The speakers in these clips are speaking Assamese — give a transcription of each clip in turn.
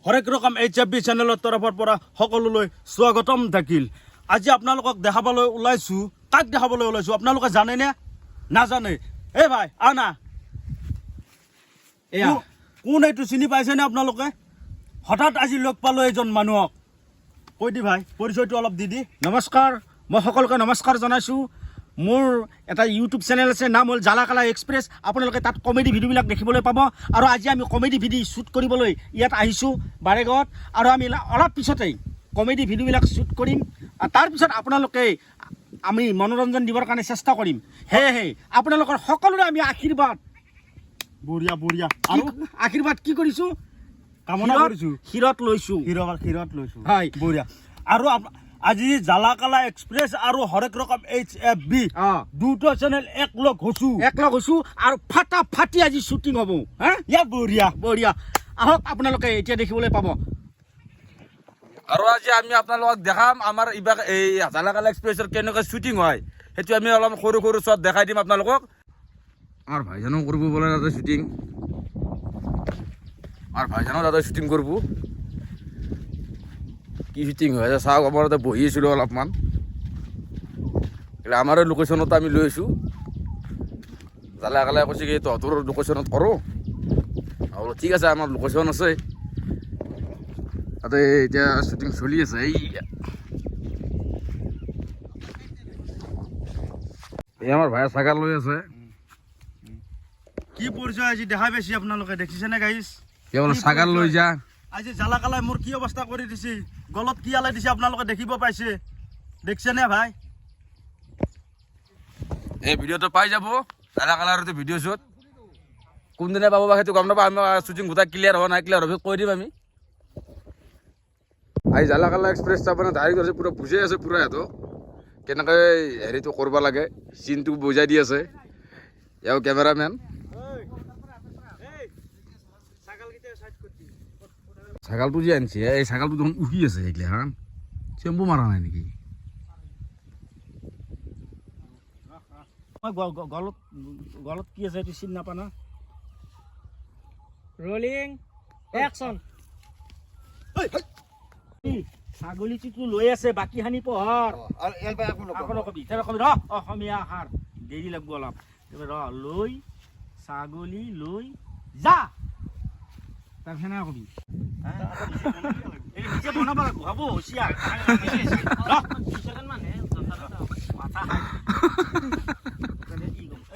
হৰেক ৰকম HFB চেনেলৰ তৰফৰ পৰা সকলোলৈ স্বাগতম থাকিল। আজি আপোনালোকক দেখাবলৈ ওলাইছোঁ। কাক দেখাবলৈ ওলাইছোঁ আপোনালোকে জানেনে? নাজানে? এই ভাই আনা এয়া কোন এইটো চিনি পাইছেনে আপোনালোকে? হঠাৎ আজি লগ পালোঁ এজন মানুহক। কৈ দি ভাই পৰিচয়টো অলপ দি নমস্কাৰ, মই সকলোকে নমস্কাৰ জনাইছোঁ। মোৰ এটা ইউটিউব চেনেল আছে, নাম হ'ল জালাকালা এক্সপ্ৰেছ। আপোনালোকে তাত কমেডি ভিডিঅ'বিলাক দেখিবলৈ পাব। আৰু আজি আমি কমেডি ভিডিঅ' শ্বুট কৰিবলৈ ইয়াত আহিছোঁ বাৰেগাঁৱত। আৰু আমি অলপ পিছতেই কমেডি ভিডিঅ'বিলাক শ্বুট কৰিম। আৰু তাৰপিছত আপোনালোকে আমি মনোৰঞ্জন দিবৰ কাৰণে চেষ্টা কৰিম। সেয়েহে আপোনালোকৰ সকলোৰে আমি আশীৰ্বাদ বঢ়িয়া বঢ়িয়া আৰু আশীৰ্বাদ কি কৰিছোঁ? কামনা কৰিছোঁ। শিৰত লৈছোঁ। শিৰত লৈছোঁ। হয়, বঢ়িয়া। আৰু আজি জালাকালা এক্সপ্ৰেছ আৰু হৰেক ৰকম HFB দুটো চেনেল একলগ হৈছোঁ আৰু ফাটি আজি শ্বুটিং হ'ব। হা, ইয়া বঢ়িয়া বঢ়িয়া। আহক আপোনালোকে এতিয়া দেখিবলৈ পাব। আৰু আজি আমি আপোনালোকক দেখাম আমাৰ এইবাৰ এই জালাকালা এক্সপ্ৰেছৰ কেনেকৈ শ্বুটিং হয়, সেইটো আমি অলপ সৰু সৰু শ্বট দেখাই দিম আপোনালোকক। আমাৰ ভাইজানো কৰিব বোলে তাতে শ্বুটিং, আমাৰ ভাইজানো তাতে শ্বুটিং কৰিব। কি শ্বুটিং হৈ আছে চাওক। আমাৰ তাতে বহি আছিলোঁ অলপমান, আমাৰো লোকেশ্যনত আমি লৈ আছোঁ। জালাকালাই কৈছে কি তহঁতৰ লোকেশ্যনত কৰোঁ। আৰু ঠিক আছে, আমাৰ লোকেশ্যন আছে তাতে। এতিয়া শ্বুটিং চলি আছে। এই আমাৰ ভাই ছাগাল লৈ আছে। কি পৰিচয় আজি দেখা পাইছে আপোনালোকে? দেখিছেনে গাইছ? কেৱল ছাগাল লৈ যা। আজি জালাকালাই মোৰ কি অৱস্থা কৰি দিছে, গলত কি আলাই দিছে আপোনালোকে দেখিব পাইছে। দেখিছেনে ভাই? এই ভিডিঅ'টো পাই যাব জালাকালাৰ ভিডিঅ' শ্বুট। কোনদিনা পাব বা সেইটো গম নাপাওঁ। আমি শ্বুটিং গোটেই ক্লিয়াৰ হোৱা নাই, ক্লিয়াৰ হ'ব কৈ দিম আমি। আজি জালাকালা এক্সপ্ৰেছ তাৰমানে ধাৰি কৰিছে, পূৰা বুজাই আছে পূৰা সিহঁতক কেনেকৈ হেৰিটো কৰিব লাগে, চিনটো বুজাই দি আছে। এওঁ কেমেৰামেন। ছাগালটো যে আনিছে, এই ছাগালটো দেখোন উঠি আছে এইগিলা হা। চেম্পু মাৰা নাই নেকি? গলত কি আছে এইটো চিনি নাপা না? Rolling action. ছাগলীটো লৈ আছে, বাকী হানি পোহৰ নকবি। অসমীয়া আহাৰ দেৰি লাগিব অলপ। লৈ ছাগলী লৈ যা, তাৰ সেনা কবি। বনাব লাগিব হ'ব হুচিয়াৰ।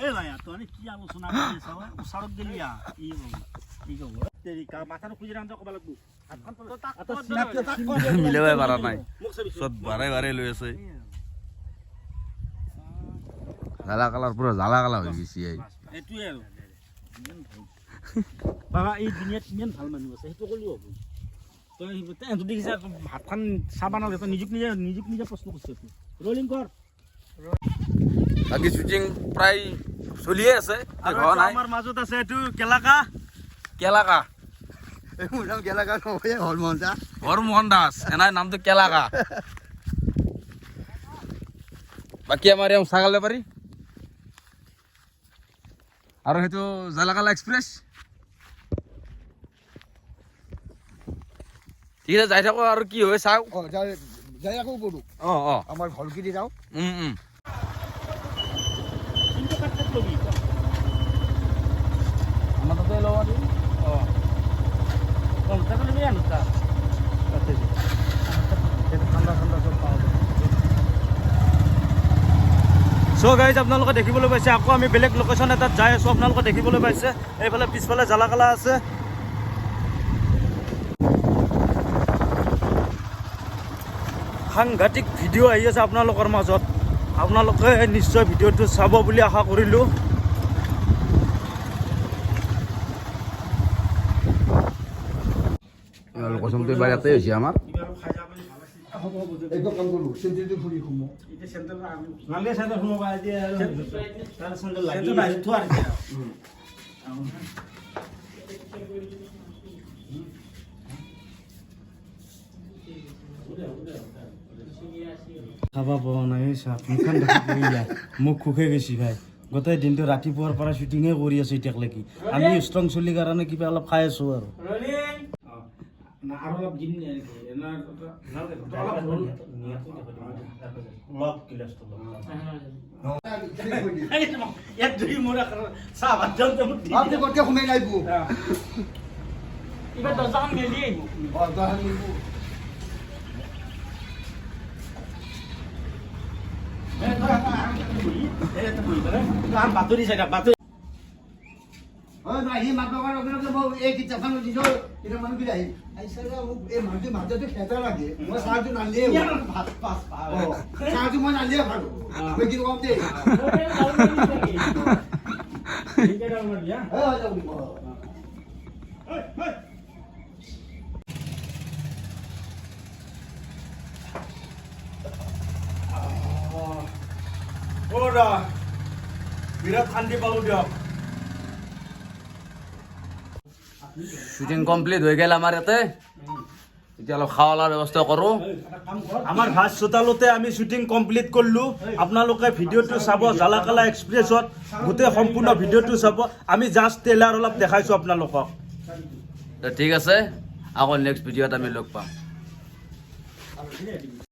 এই ভাই তই কি আলোচনা কৰি আছ? ওচৰত গেলি মাথাটো খুজি ৰান্ধা ক'ব লাগিব। মিলাবই পৰা নাই, চব বাৰে বাৰে লৈ আছে। জালাকালাৰ পুৰা জালাকালা হৈ গৈছে। এইটোৱে আৰু বাবা, এই দুনিয়াত ইমান ভাল মানুহ আছে, সেইটো ক'লেও হ'ব। তই দেখিছা ভাতখন চাবা না, তই নিজক নিজে প্ৰশ্ন কৰিছে। ৰলিং কৰ। বাকী শ্বুটিং প্ৰায় চলিয়ে আছে, হোৱা নাই। আমাৰ মাজত আছে এইটো কেলাকা কেলাকা হৰমোহন দাস, এনাই নামটো কেলাকা। বাকী আমাৰ এওঁ ছাগাল বেপাৰী আৰু সেইটো জালাকালা এক্সপ্ৰেছ। ঠিক আছে, যাই থাকো আৰু কি হয় চাওক। আমাৰ ভলকি দি যাওঁ। আমাৰ তাতে লওঁ আৰু। চ' গাইজ আপোনালোকে দেখিবলৈ পাইছে, আকৌ আমি বেলেগ লোকেশ্যন এটাত যাই আছোঁ। আপোনালোকে দেখিবলৈ পাইছে এইফালে পিছফালে জালাকালা আছে। সাংঘাতিক ভিডিঅ' আহি আছে আপোনালোকৰ মাজত। আপোনালোকে নিশ্চয় ভিডিঅ'টো চাব বুলি আশা কৰিলোঁ। লোকেশ্যনটো এবাৰ ইয়াতে হৈছে আমাৰ। খাবা পোৱা নাই মুখখন দেখি মুখ খুখে গৈছি ভাই। গোটেই দিনটো ৰাতিপুৱাৰ পৰা শ্বুটিঙে কৰি আছোঁ এতিয়ালৈকে। আমি ষ্ট্ৰং চলিৰ কাৰণে কিবা অলপ খাই আছোঁ আৰু। না আৰু অলপ দিম নেকি লগ গিলাচটো লগ ইয়াত ধৰি মোৰ চাহ ভাত যাওঁতে মোক দি আপনি কৰতে ঘুমে নাইবো এবাৰ দৰজাখন মেলি আইব বাতৰি চাই বাতৰি ও না হি মাত বাবার ওখানে তো বউ এই কি চাফানো দিছো এটা মানুষ কি রাই আই সারা ও এই মানুষ মাঝে তো খেতা লাগে ও সাহায্য না লিয়ে ভাত পাছ ও সাহায্য মন না লিয়ে ভালো ওই কি কম দে হ্যাঁ যাও বল ওরা বিরাট শান্তি পালো দিয়ক শুটিং কমপ্লিট হৈ গেল আমাৰ ইয়াতে এতিয়া অলপ খাৱা লোৱাৰ ব্যৱস্থা কৰোঁ আমাৰ ভাজ চোতালতে আমি শ্বুটিং কমপ্লিট কৰিলোঁ আপোনালোকে ভিডিঅ'টো চাব জালাকালা এক্সপ্ৰেছত গোটেই সম্পূৰ্ণ ভিডিঅ'টো চাব আমি জাষ্ট ট্ৰেইলাৰ অলপ দেখাইছোঁ আপোনালোকক ঠিক আছে আকৌ নেক্সট ভিডিঅ'ত আমি লগ পাম